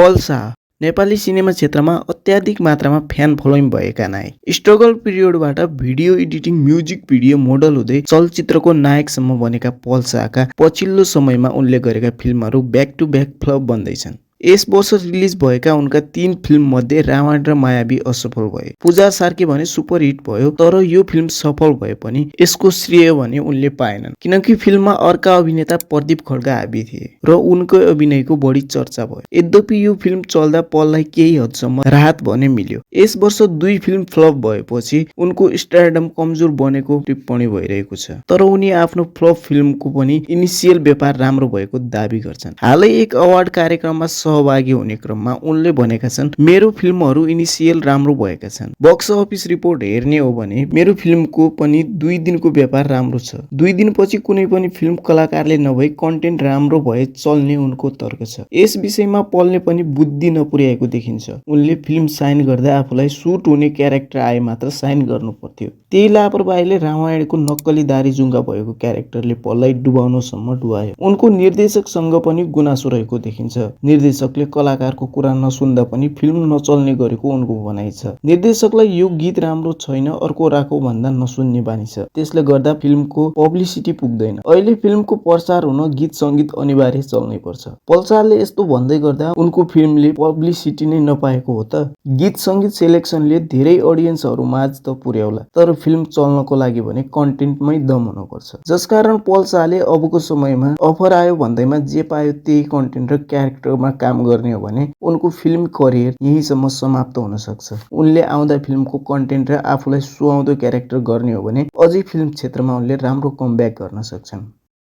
पल शाह नेपाली सिनेमा क्षेत्रमा अत्याधिक मात्रामा फ्यान फलोइङ भएका नायक। स्ट्रगल पिरियडबाट video editing, music video model हुँदै चलचित्रको नायकसम्म बनेका पल शाहका पछिल्लो समयमा उनले गरेका फिल्महरू ब्याक टु ब्याक फ्लप बन्दैछन्। यस वर्ष रिलिज भएका उनका 3 फिल्म मध्ये रावण र मायावी असफल भए। पूजा सार्की भने सुपरहिट भयो, तर यो फिल्म सफल भए पनि यसको श्रेय भने उनले पाएनन्, किनकि फिल्ममा अर्का अभिनेता प्रदीप खड्का हाबी थिए र उनको अभिनयको बढी चर्चा भयो। यद्यपि यो फिल्म चल्दा पललाई केही हदसम्म राहत भने मिल्यो। यस वर्ष 2 फिल्म फ्लप भएपछि उनको स्टारडम कमजोर बनेको टिप्पणी भइरहेको छ, तर उनी आफ्नो फ्लप फिल्मको पनि इनिसियल व्यापार राम्रो भएको दाबी गर्छन्। हालै एक अवार्ड कार्यक्रममा सहभागी हुने क्रममा उनले भनेका छन्, मेरो फिल्महरू इनिसियल राम्रो भएका छन्। बक्स अफिस रिपोर्ट हेर्ने हो भने मेरो फिल्मको पनि 2 दिनको व्यापार राम्रो छ। 2 दिनपछि कुनै पनि फिल्म कलाकारले नभई कन्टेन्ट राम्रो भए चल्ने उनको तर्क छ। यस विषयमा पलले पनि बुद्धि नपुर्याएको देखिन्छ। उनले फिल्म साइन गर्दा आफूलाई सुट हुने क्यारेक्टर आए मात्र साइन गर्नु पर्थ्यो। त्यही लापरवाहीले रामायणको नक्कली दारी जुङ्गा भएको क्यारेक्टरले पललाई डुबाउनसम्म डुबायो। उनको निर्देशकसँग पनि गुनासो रहेको देखिन्छ। निर्देशकले कलाकारको कुरा नसुन्दा पनि फिल्म नचल्ने गरेको उनको भनाइ छ। निर्देशकलाई यो गीत राम्रो छैन, अर्को राखौ भन्दा नसुन्ने बानी छ। त्यसले गर्दा फिल्मको पब्लिसिटी पुग्दैन। अहिले फिल्मको प्रचार हुन गीत संगीत अनिवार्य चल्नै पर्छ। पलशाहले यस्तो भन्दै गर्दा उनको फिल्मले पब्लिसिटी नै नपाएको हो त। गीत संगीत सेलेक्सनले धेरै अडियन्सहरू माझ त पुर्याउला, तर फिल्म चल्नको लागि भने कन्टेन्टमै दम हुनुपर्छ। जसकारण पलशाहले अबको समयमा अफर आयो भन्दैमा जे पायो त्यही कन्टेन्ट र क्यारेक्टरमा काम गर्ने हो भने उनको फिल्म करियर यहीँसम्म समाप्त हुन सक्छ। उनले आउँदा फिल्मको कन्टेन्ट र आफूलाई सुहाउँदो क्यारेक्टर गर्ने हो भने अझै फिल्म क्षेत्रमा उनले राम्रो कमब्याक गर्न सक्छन्।